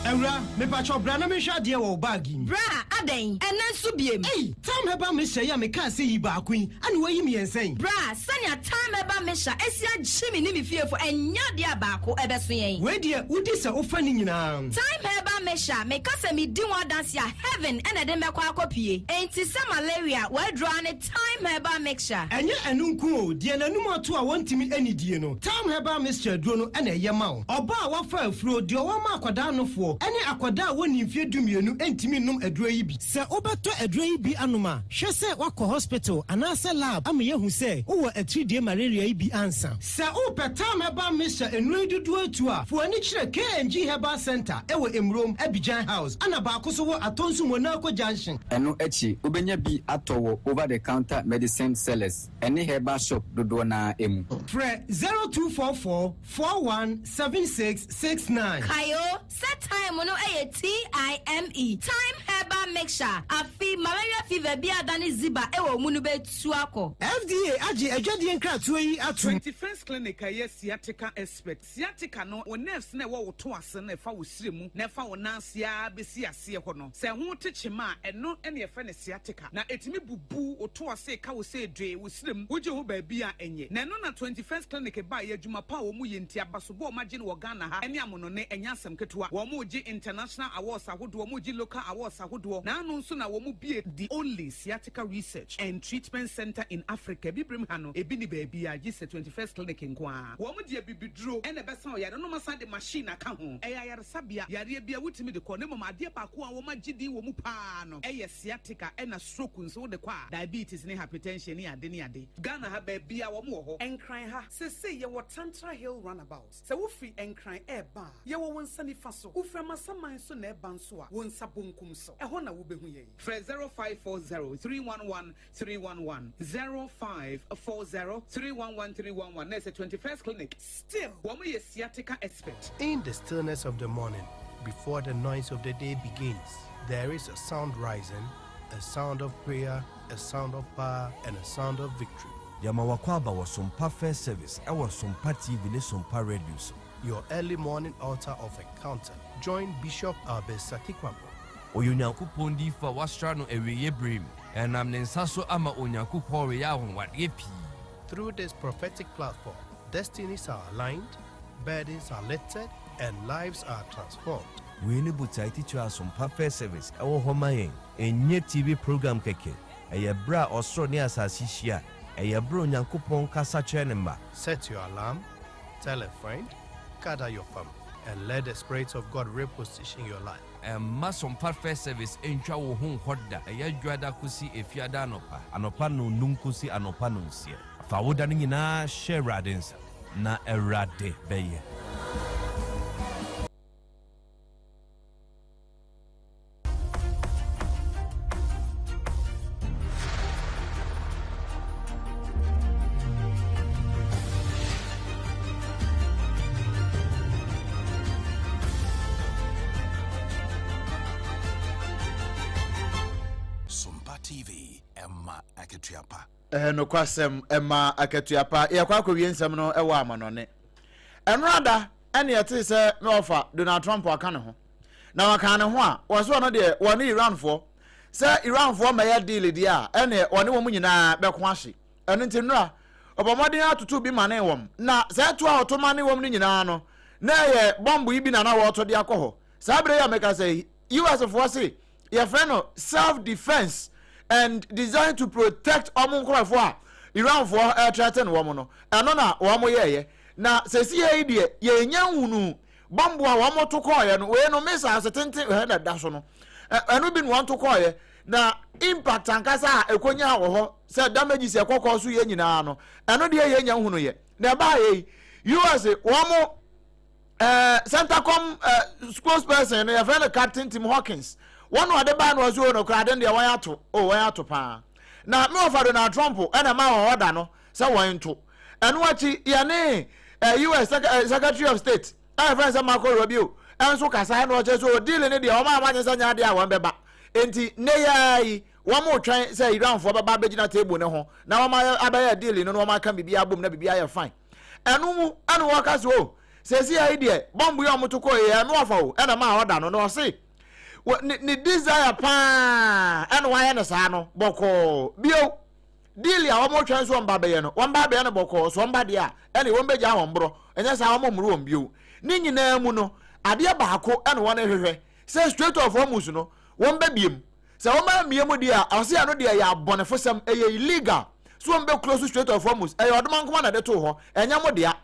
Ewra, me pacho bra na me hwa de wo bag Bra, aden, enen so biem. Hey, time heba me hye ya me ka se yi ba akun, ane wayi me yensen. Bra, sanya time heba me hya, esia gyimi ni me fiefo enya de abako ebeso yen. We de udi se ofa ni nyina. Time heba me hya, me ka se me di one dance ya heaven ene de me kwa akopie. Enti se malaria, we draw ne time heba mixture. Enye enu nku o, de nanum ato a wontimi anidie no. Time heba mixture duro no ene ye ma wo. Oba a wafa afuro de o ma akwada no fo. Ene akwada woni mfie dumienu entimi num aduro yi bi. Se obeto aduro yi bi anoma, hwe se wakọ hospital anase lab am ye hu se wo atridie malaria yi bi ansa. Se o petam heba mixture enu dudu atu a, fo ani kire KNG Herbal Center ewo Emrom Abidjan House. Ana ba akoso wo atonsu Monaco Junction. Eno echi obenya bi atowo over the counter medicine sellers. Any herbal shop dodo na emu. Fre 0244 417669. Kayo, set time no TIME. Time herbal mixture. Afi malaria fever bi adani ziba ewo munu betu ako. FDA aji ejadi enkratu yi atu. 21st clinic aye sciatica expert. Sciatica no o nerves na wo to ase na fa wo siremu na fa wo nansia besi ase ho no. Se ho techema eno ene ye fa ne sciatica. Na etimi bubu o to ase ka wo se dwe wo siremu. Wo je ho ba bi a enye. Na no na 21st clinic ba ye adwuma pa wo mu ye nti abaso bo ma je ne wo Ghana ha. Ene amono ne enya asem ketewa. Wo mu je international awards ahodo, wo mu je local awards ahodo. Na no nso na wo mu bi the only sciatica research and treatment center in Africa. Bibrim ha no ebi ni ba bi a je 21st clinic nkoa. Wo mu je bibidro ene besa o yare no masa de machine aka ho. Eya yare sabia yare bia wutimi de ko ne mama ade ba ko a wo ma gidi wo mu pa no. Eye sciatica ena stroke nso de kwa diabetes ne hypertension ne ade ne ade. Ghana ha ba bia wo mu ho. Enkran ha se ye wo Tantra Hill roundabout. Se wo free enkran eba ye wo wonsa ni fa so. Wo fra masaman so na eba nso a wonsa bonkum so. Eho na wo behu ye. Fra 0540 311 311 0540 311 311. There's a 21st clinic. Still, wo mu ye sciatica expert. In the stillness of the morning, before the noise of the day begins, there is a sound rising, a sound of prayer, a sound of power, and a sound of victory. Yamawakwaba was Sompa First Service. I was Sompa TV, ne Sompa Radio. Your early morning altar of encounter. Join Bishop Albesati Kwampo. Oyunyankupon di fa wasra no eweye brim. Enam ne nsaso ama onyankupon we ya honwade pi. Through this prophetic platform, destinies are aligned, burdens are lifted, and lives are transformed. We ne butai teach us Sompa First Service. Ewo homayen enye TV program keke. Eye bra osro ne asasi hia. Eye bro onyankupon kasa chenemba. Set your alarm, tell a friend, gather your family, and let the Spirit of God reposition your life. Sompa First Service entwa wo ho hoda. Eye dwada kusi efiada anopa. Anopa no nunkusi anopa no nsie. Fa woda ni nyina share radens na erade beye. No kwasem Emma Akatuapa ya kwa kwo wiensem no ewa amanone enrada ene yete se me ofa Donald Trump aka ne ho na waka ne ho a wo so no de woni Iran fo se Iran fo ma ya deal di a ene woni wo nyina beko ahye eno ntinura obomodin atutu bi mane wom na se to a otoma ne wom ni nyina no na ye bombu ibi na na wo to de akoho sabre ya meka say US fo say your friend no self defense and designed to protect omunkro for Iran for air threaten woman no eno na womo ye na sesi ye die ye nya hunu bombo a womo to call ye no we no misa setente he da so no eno bi no want to call ye na impact ankasa ekonya wo ho se damage se kokko so ye nyina no eno de ye nya hunu ye na ba ye US womo Centacom spokesperson ye friend Captain Tim Hawkins one of the band was no crowd and the way to pa. Now, me of Donald Trump and a man order no, so one to. And what ye US Secretary of State, I friends of Marco Rubio, and so Cassan Rogers who dealing in the Oma Manisa Nadia one beba. Enti, nay, one more try say round for the Babajina table no. Now my abaya dealing no one can be album never be fine. And walk as well. sesi ai de bombu ya mutoko ye me wafa wo e na ma oda no no se ni desire pa ene wa ye ne sa no boko bio deal ya omo twan so mba be ye no won ba boko so mba de a ene won be ja won bro enye sa omo mru won bio ni nyina mu no ade baako ene won hwehwe say straight of almost no won be biem say won ba miem de a ose ya no de ya bonefo sam eye illegal so won be close straight of almost eye odman kuma na de to ho enya mo de a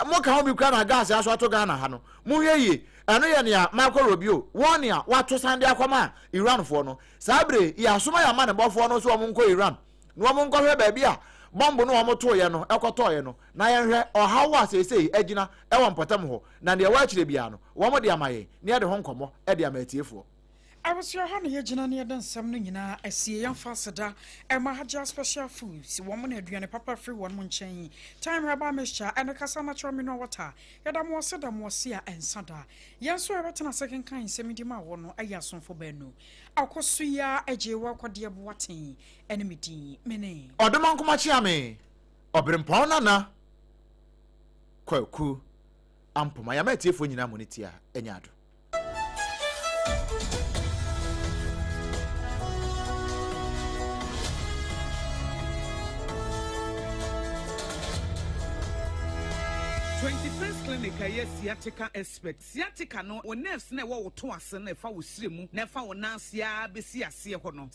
mo ka ho bi kwa na gas aso ato Ghana ha no mo hweye eno ye ne a Marco Rubio won ya wato sande akoma Iran fo no sabre ya soma ya ma ne bofo no so mo nko Iran no mo nko hwe ba bia bombo no mo to ye no ekoto ye no na ye hwe ohawo asesei agina e won potam ho na ne wa kire bia no wo mo de amaye ne de ho nkomo e de amatiefo Abusua ha na yegyina ne yɛda nsɛm no nyinaa asie yɛmfa seda ɛma hagya special foods wɔn na aduane papa free wɔn mo nkyɛn time raba mixture ɛne kasa natural mineral water yɛda mo seda mo se a ensada yɛn so yɛbɛtena second kan nsɛm di ma wɔ no ayɛ asomfo bɛnu AKOSUA AGYEIWAA KODIE boaten ɛne medin mene ɔdoma nkoma kyia me OBREMPONG-NANA KWAKU AMPOMAH ya matiefo nyina mo ne tia enyado 21st clinic aye sciatica expert sciatica no o nerves na wo to ase na fa wo sire mu na fa wo nansia besi ase ho no